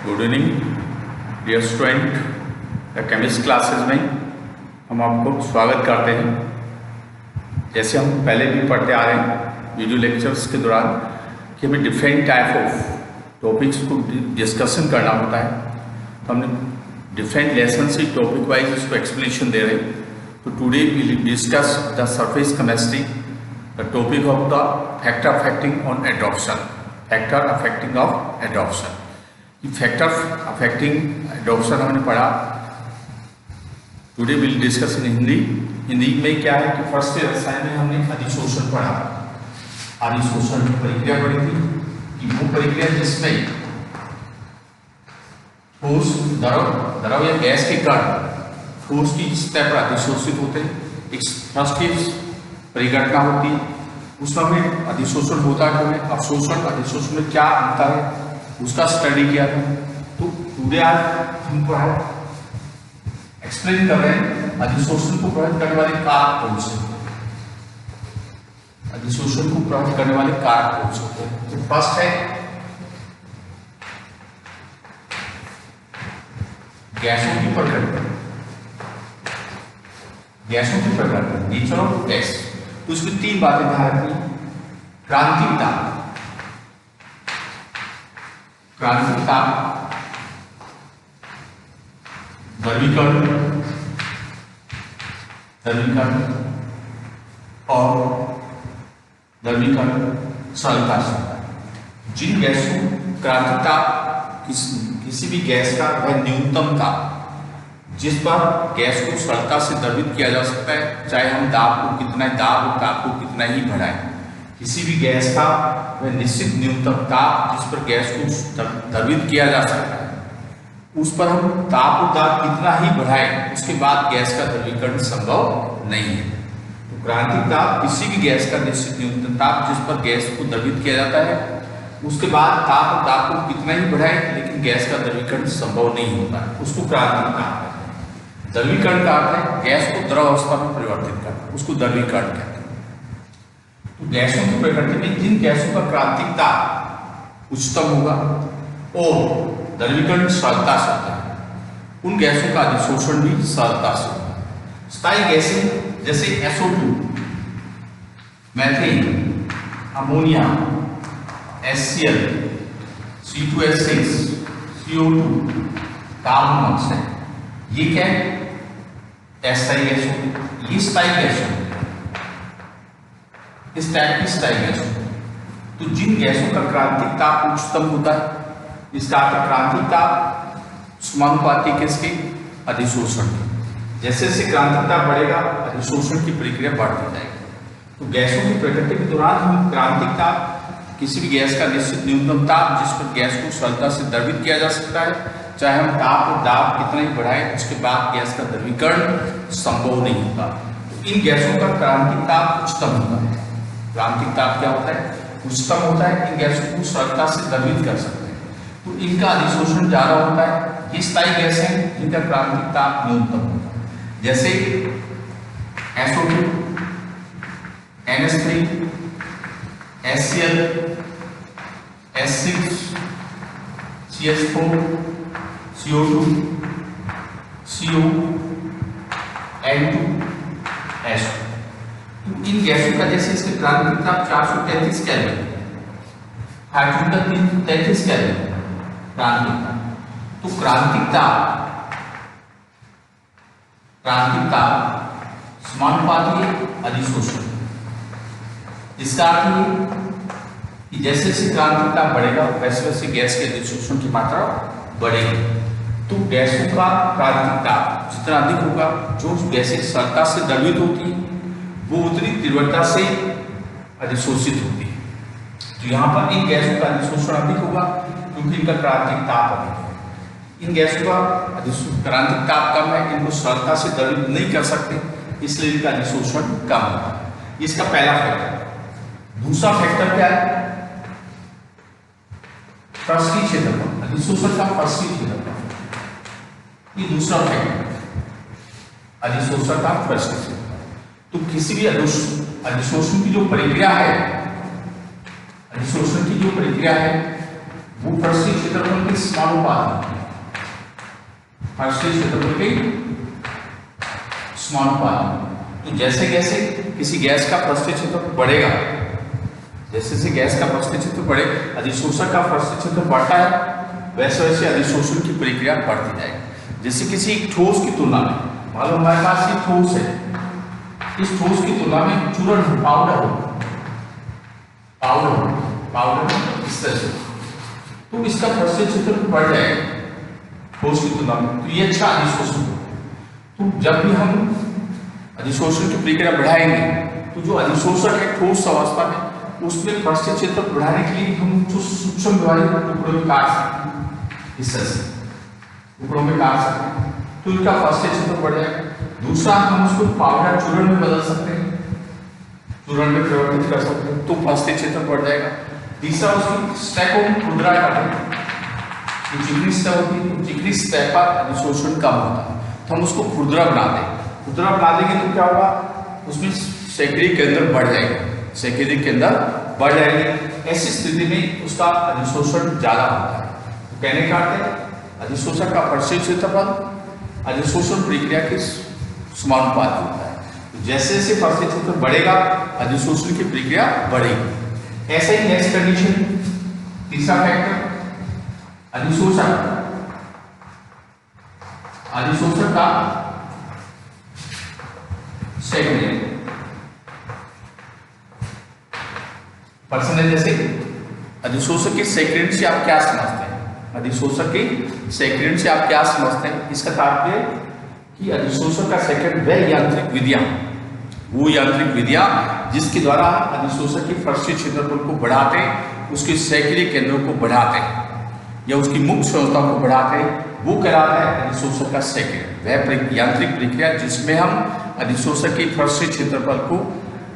Good evening dear student, chemistry classes में हम आपको स्वागत करते हैं। जैसे हम पहले भी पढ़ते आ रहे हैं वीडियो लेक्चर्स के दौरान कि हमें डिफरेंट टाइप ऑफ टॉपिक्स को डिस्कशन करना होता है, तो हमने डिफरेंट लेसन से टॉपिक वाइज इसको एक्सप्लेनेशन दे रहे हैं। तो today we discuss the surface chemistry, the topic of the factor affecting on adoption. Factor affecting of adoption, factor affecting adoption हमने पढ़ा। Today will discuss in Hindi. Hindi में क्या है कि फर्स्ट अध्याय में हमने अधिशोषण पढ़ा। अधिशोषण की प्रक्रिया पढ़ी थी कि वो प्रक्रिया जिसमें ठोस द्रव या गैस के कण ठोस की सतह पर अधिशोषित होते हैं। एक फर्स्ट की परिघटना होती है, उसमें हमें अधिशोषण होता है, अवशोषण अधिशोषण में क्या अंतर है उसका स्टडी किया था। तो टुडे आज हम एक्सप्लेन कर रहे हैं अधिशोषण को प्रभावित करने वाले कारक कौन से, अधिशोषण को प्रभावित करने वाले कारक कौन से होते हैं। तो फर्स्ट है गैसों की प्रकृति, गैसों की प्रकृति, नेचर ऑफ गैस। तो उसमें तीन बातें ध्यान रखनी। क्रांतिक ताप, क्रांतिक ताप, द्रवीकरण, द्रवीकरण और द्रवीकरण सरलता से। जिन गैसों क्रांतिक ताप किसी भी गैस का वह न्यूनतम ताप जिस पर गैस को सरलता से द्रवित किया जा सकता है, चाहे हम ताप को कितना ही बढ़ाएं। किसी भी गैस का वह निश्चित न्यूनतम ताप जिस पर गैस को द्रवित किया जा सकता है, उस पर हम ताप कितना ही बढ़ाएं, उसके बाद गैस का द्रवीकरण संभव नहीं है। तो क्रांतिक ताप किसी भी गैस का निश्चित न्यूनतम ताप जिस पर गैस को द्रवित किया जाता है, उसके बाद ताप को कितना ही बढ़ाएं लेकिन गैस का द्रवीकरण संभव नहीं होता है, उसको क्रांतिक ताप है। द्रवीकरण का अर्थ है गैस को द्रव अवस्था में परिवर्तित करना, उसको द्रवीकरण कहते हैं। तो गैसों की प्रकृति में जिन गैसों का क्रांतिक ताप उच्चतम होगा और द्रवीकरण सरलता से होता है, उन गैसों का अधिशोषण भी सरलता से होगा। स्थायी गैसें जैसे SO2, methane, ammonia, HCl, C2H6, CO2, carbon monoxide, ये क्या है? अस्थायी गैस होगी। ये स्थायी गैस होगी, इस टाइप की स्थायी गैस होगी। तो जिन गैसों का क्रांतिक ताप उच्चतम होता है, इसका अर्थ क्रांतिक ताप समानुपाती किसके? अधिशोषण के। जैसे जैसे क्रांतिक ताप बढ़ेगा अधिशोषण की प्रक्रिया बढ़ती जाएगी। तो गैसों की प्रकृति के दौरान हम क्रांतिक ताप किसी भी गैस का निश्चित न्यूनतम ताप जिस पर गैस को सरलता से द्रवित किया जा सकता है, चाहे हम ताप और दाब कितना ही बढ़ाएं, उसके बाद गैस का द्रवीकरण संभव नहीं होता। तो इन गैसों का क्रांतिक ताप उच्चतम होता है। क्रांतिक ताप क्या होता है? उच्चतम होता है। इन गैसों को सरलता से द्रवित कर सकते हैं, तो इनका अधिशोषण ज्यादा होता है। ये स्थायी गैस है जिनका क्रांतिक ताप न्यूनतम होता है, जैसे SO2, NH3, HCl, H6, CH4, CO2, CO, N2, SO। तो इन गैसों का जैसे इसके क्रांतिक ताप 433 केल्विन, हाइड्रोजन का 333 केल्विन क्रांतिक ताप। तो क्रांतिक ताप समानुपाती अधिशोषण। इसका अर्थ ये कि जैसे जैसे क्रांतिक ताप बढ़ेगा वैसे वैसे गैस के अधिशोषण की मात्रा बढ़ेगी। तो गैसों का क्रांतिक ताप जितना अधिक होगा, जो गैसें सरलता से द्रवित होती हैं वो उतनी तीव्रता से अधिशोषित होती है। तो यहाँ पर इन गैसों का अधिशोषण अधिक होगा क्योंकि इनका क्रांतिक ताप अधिक है। इन गैसों का क्रांतिक ताप कम है, इनको सरलता से द्रवित नहीं कर सकते, इसलिए इनका अधिशोषण कम होगा। इसका पहला फैक्टर। दूसरा फैक्टर क्या है? पृष्ठीय क्षेत्रफल, अधिशोषण का पृष्ठीय क्षेत्रफल। ये दूसरा फैक्टर, अधिशोषण का पृष्ठीय क्षेत्रफल। तो किसी भी अधिशोषण की जो प्रक्रिया है, अधिशोषण की जो प्रक्रिया है वो पृष्ठीय क्षेत्रफल के समानुपाती, पृष्ठीय क्षेत्रफल के समानुपाती। तो जैसे जैसे किसी गैस का पृष्ठीय क्षेत्रफल बढ़ेगा, जैसे जैसे गैस का पृष्ठीय क्षेत्र बढ़े, अधिशोषक का पृष्ठीय क्षेत्र बढ़ता है, वैसे वैसे अधिशोषण की प्रक्रिया बढ़ती जाएगी। जैसे किसी ठोस की तुलना में, मान लो हमारे पास ये ठोस है, इस ठोस की तुलना में चूर्ण पाउडर इस तरह से, तो इसका पृष्ठीय क्षेत्र बढ़ जाएगा ठोस की तुलना में, तो ये अच्छा अधिशोषण हो। तो जब भी हम अधिशोषण की प्रक्रिया बढ़ाएंगे, तो जो अधिशोषक है ठोस अवस्था में, उसमें पृष्ठीय क्षेत्र बढ़ाने के लिए हम जो सूक्ष्म व्यवहारिक टुकड़ों में काट सकते हैं, इस तरह से टुकड़ों में काट सकते हैं, तो इनका पृष्ठीय क्षेत्र बढ़ जाएगा। दूसरा, हम उसको पाउडर चूर्ण में बदल सकते हैं, चूर्ण में परिवर्तित कर सकते हैं, तो पृष्ठीय क्षेत्र बढ़ जाएगा। तीसरा, उसकी स्टैक को खुरदरा काटें, चिकनी सतह होती है, चिकनी सतह पर अधिशोषण कम होता है, तो हम उसको खुरदरा बना दें। खुरदरा बना देंगे तो क्या होगा, उसमें सेकेंडरी केंद्र बढ़ जाएगा, सेकेंडरी केंद्र बढ़ जाएगी। ऐसी स्थिति में उसका अधिशोषण ज्यादा होता है। तो कहने का अर्थ है, अधिशोषक का पृष्ठीय क्षेत्रफल अधिशोषण प्रक्रिया के समानुपाती होता है। तो जैसे जैसे पृष्ठीय क्षेत्र बढ़ेगा, अधिशोषण की प्रक्रिया बढ़ेगी। ऐसा ही नेक्स्ट कंडीशन, तीसरा फैक्टर, अधिशोषक का सेकेंडरी परसेंटेज। जैसे अधिशोषक के सेकेंड से आप क्या समझते हैं, अधिशोषक के सेकेंड से आप क्या समझते हैं? इसका तात्पर्य कि अधिशोषक का सेकेंड वह यांत्रिक विधियां, वो यांत्रिक विधियां जिसके द्वारा अधिशोषक के पृष्ठीय क्षेत्रफल को बढ़ाते हैं, उसके सेकेंडरी केंद्रों को बढ़ाते हैं या उसकी मुक्त संरचना को बढ़ाते हैं, वो कहलाता है अधिशोषक का सेकेंड। वह यांत्रिक प्रक्रिया जिसमें हम अधिशोषक के पृष्ठीय क्षेत्रफल को,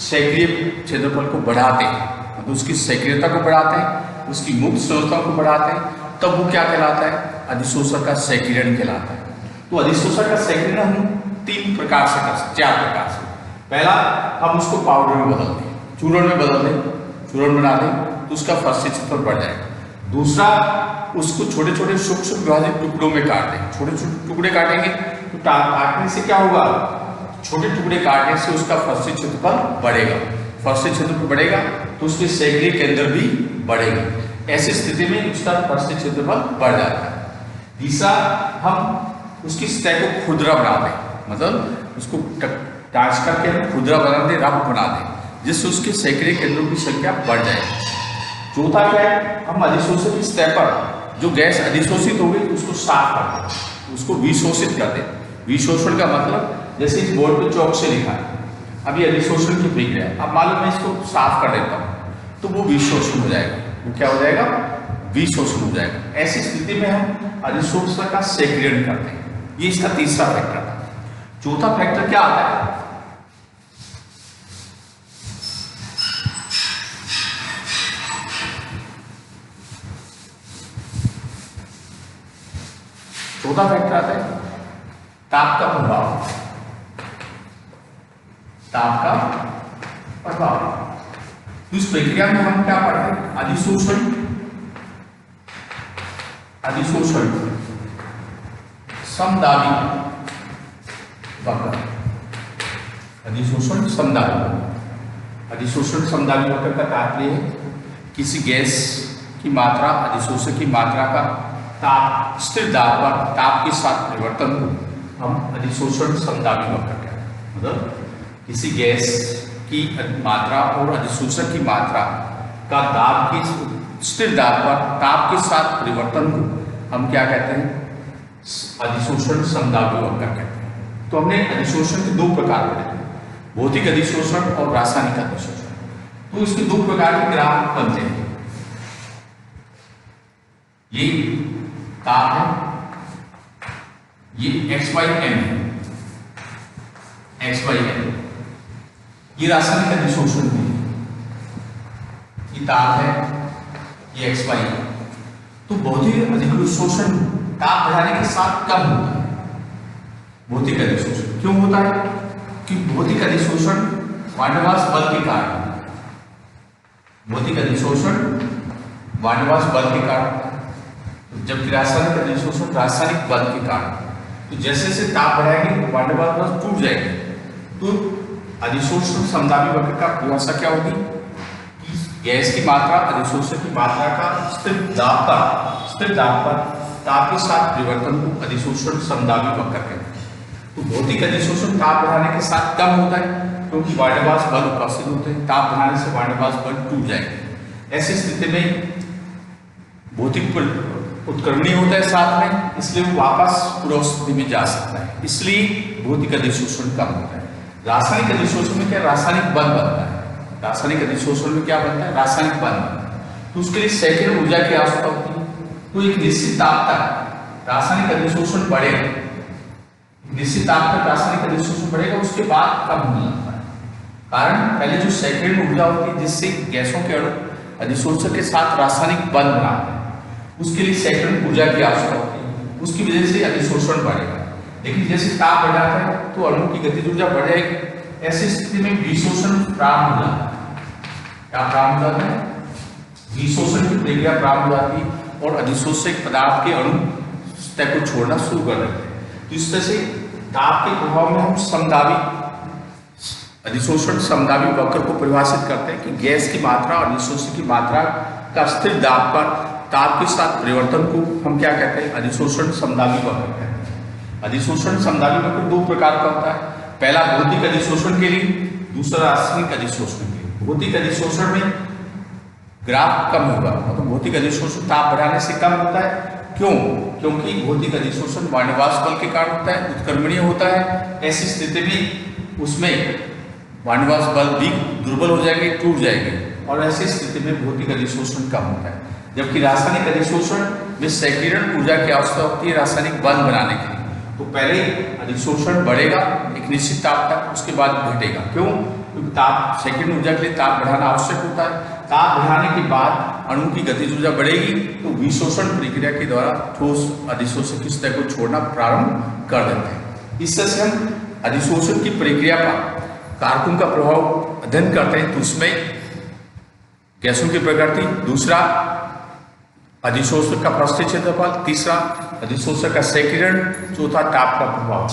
सेकेंडरी क्षेत्रफल को बढ़ाते हैं, तो उसकी सक्रियता को बढ़ाते हैं, उसकी मुक्त संरचना को बढ़ाते हैं, तब वो क्या कहलाता है, अधिशोषक का सेक्रियण कहलाता है। तो अधिशोषक का सेक्रियण हम तीन प्रकार से कर सकते, चार प्रकार से। पहला, हम उसको पाउडर में बदल दें, चूर्ण में बदल दें, चूर्ण बना दें, तो उसका पृष्ठीय क्षेत्रफल बढ़ जाएगा। दूसरा, उसको छोटे छोटे सूक्ष्म विभाजित टुकड़ों में काट दें, छोटे छोटे टुकड़े काटेंगे, तो काटने से क्या होगा, छोटे टुकड़े काटने से उसका पृष्ठीय क्षेत्रफल बढ़ेगा, पृष्ठीय क्षेत्रफल बढ़ेगा तो उसके सेकेंडरी केंद्र भी बढ़ेंगे। ऐसी स्थिति में उसका पृष्ठीय क्षेत्रफल बढ़ जाता है। तीसरा, हम उसकी सतह को खुरदरा बना दें, मतलब उसको टाच करके हम खुरदरा बना दें, रफ बना दें, जिससे उसके सेकेंडरी केंद्रों की संख्या बढ़ जाएगी। चौथा क्या है, हम अधिशोषक की सतह पर जो गैस अधिशोषित हो गई उसको साफ कर दें, उसको विशोषित कर दें। विशोषण का मतलब, जैसे इस बोर्ड पे चौक से लिखा है, अभी अधिशोषण की प्रक्रिया है, अब मालूम मैं इसको साफ कर देता हूँ, तो वो विशोषण हो जाएगा। वो क्या हो जाएगा, विशोषण हो जाएगा। ऐसी स्थिति में हम अधिशोषक का सेक्रियण करते हैं। ये इसका तीसरा फैक्टर था। चौथा फैक्टर क्या आता है, चौथा फैक्टर आता है ताप का प्रभाव, ताप का प्रभाव। इस प्रक्रिया में हम क्या पढ़ते हैं, अधिशोषण, अधिशोषण समदाबी वक्र, अधिशोषण समदाबी वक्र। अधिशोषण समदाबी वक्र का तात्पर्य है किसी गैस की मात्रा, अधिशोषक की मात्रा का ताप, स्थिर दाब पर ताप के साथ परिवर्तन को हम अधिशोषण समदाबी वक्र कहते हैं। मतलब किसी गैस की मात्रा और अधिशोषक की मात्रा का दाब की, स्थिर दाब पर ताप के साथ परिवर्तन को हम क्या कहते हैं, अधिशोषण समदाबी वक्र कहते हैं। तो हमने अधिशोषण के दो प्रकार पढ़े, भौतिक अधिशोषण और रासायनिक अधिशोषण। तो इसके दो प्रकार के ग्राफ बनते हैं। ये ताप है, ये x/m है, x/m। ये रासायनिक अधिशोषण है, ये ताप है, ये x/m। तो भौतिक अधिशोषण ताप बढ़ाने के साथ कम होता है। भौतिक अधिशोषण क्यों होता है, कि भौतिक अधिशोषण वान डेर वाल्स बल के कारण, भौतिक अधिशोषण वाणिवास बल के कारण, जबकि रासायनिक अधिशोषण रासायनिक बल के कारण। तो जैसे जैसे ताप बढ़ाएंगे तो वाणिवास बल टूट जाएंगे। तो अधिशोषण समदाबी वक्र का परिभाषा क्या होगी कि गैस की मात्रा अधिशोषण की मात्रा का स्थिर दाब पर ताप के साथ परिवर्तन को अधिशोषण समदाबी वक्र कहते हैं। तो भौतिक अधिशोषण ताप बढ़ाने के साथ कम होता है क्योंकि वाणिवास बल उपस्थित होते हैं। ताप बढ़ाने से वाणिवास बल टूट जाएंगे। ऐसी स्थिति में भौतिक उत्क्रमणीय होता है साथ में, इसलिए वो वापस पूर्व स्थिति में जा सकता है, इसलिए भौतिक अधिशोषण कम होता है। रासायनिक अधिशोषण में क्या रासायनिक बल बनता है, रासायनिक अधिशोषण में क्या बनता है रासायनिक बल बनता है। तो उसके लिए सेकंड ऊर्जा की आवश्यकता होती है। तो एक निश्चित ताप तक रासायनिक अधिशोषण बढ़ेगा, निश्चित ताप तक रासायनिक अधिशोषण बढ़ेगा, उसके बाद कम होने लगता है। कारण पहले जो सेकंड ऊर्जा होती है जिससे गैसों के अणु अधिशोषक के साथ रासायनिक बल बनाते हैं, उसके लिए सेकंड ऊर्जा की आवश्यकता होती है, उसकी वजह से अधिशोषण बढ़ेगा। लेकिन जैसे ताप बढ़ जाता है तो अणु की गतिज ऊर्जा बढ़ जाएगी। ऐसी स्थिति में विशोषण प्रारंभ हो जाता है। क्या प्रारंभ हो जाता है? विशोषण की प्रक्रिया प्रारंभ हो जाती है और अधिशोषक पदार्थ के अणु सतह को छोड़ना शुरू कर देते हैं। तो इस तरह से ताप के प्रभाव में हम समदाबी अधिशोषण समदाबी वक्र को परिभाषित करते हैं कि गैस की मात्रा और अधिशोषक की मात्रा का स्थिर दाब पर ताप के साथ परिवर्तन को हम क्या कहते हैं अधिशोषण समदाबी वक्र कहते हैं। अधिशोषण समदाबी वक्र दो प्रकार का होता है, पहला भौतिक अधिशोषण के लिए, दूसरा रासायनिक अधिशोषण के लिए। भौतिक अधिशोषण में ग्राफ कम होगा, मतलब भौतिक अधिशोषण ताप बढ़ाने से कम होता है। क्यों? क्योंकि भौतिक अधिशोषण वाणिवास बल के कारण होता है, उत्क्रमणीय होता है। ऐसी स्थिति में उसमें वाणिवास बल भी दुर्बल हो जाएंगे, टूट जाएंगे, और ऐसी स्थिति में भौतिक अधिशोषण कम होता है। जबकि रासायनिक अधिशोषण में सेकेंडरी ऊर्जा की आवश्यकता होती है रासायनिक बल बनाने के लिए। तो पहले अधिशोषण बढ़ेगा एक निश्चित ताप तक, उसके बाद घटेगा। क्यों? क्योंकि ताप सेकंड ऊर्जा के लिए ताप बढ़ाना आवश्यक होता है। ताप बढ़ाने के बाद अणु की गतिज ऊर्जा बढ़ेगी तो विशोषण प्रक्रिया के द्वारा ठोस अधिशोषक की सतह को छोड़ना प्रारंभ कर देते हैं। इस तरह से हम अधिशोषण की प्रक्रिया पर कारकों का प्रभाव अध्ययन करते हैं। तो उसमें गैसों की प्रकृति, दूसरा अधिशोषक का पृष्ठीय क्षेत्रफल, तीसरा अधिशोषक का सेकीकरण, चौथा ताप का प्रभाव।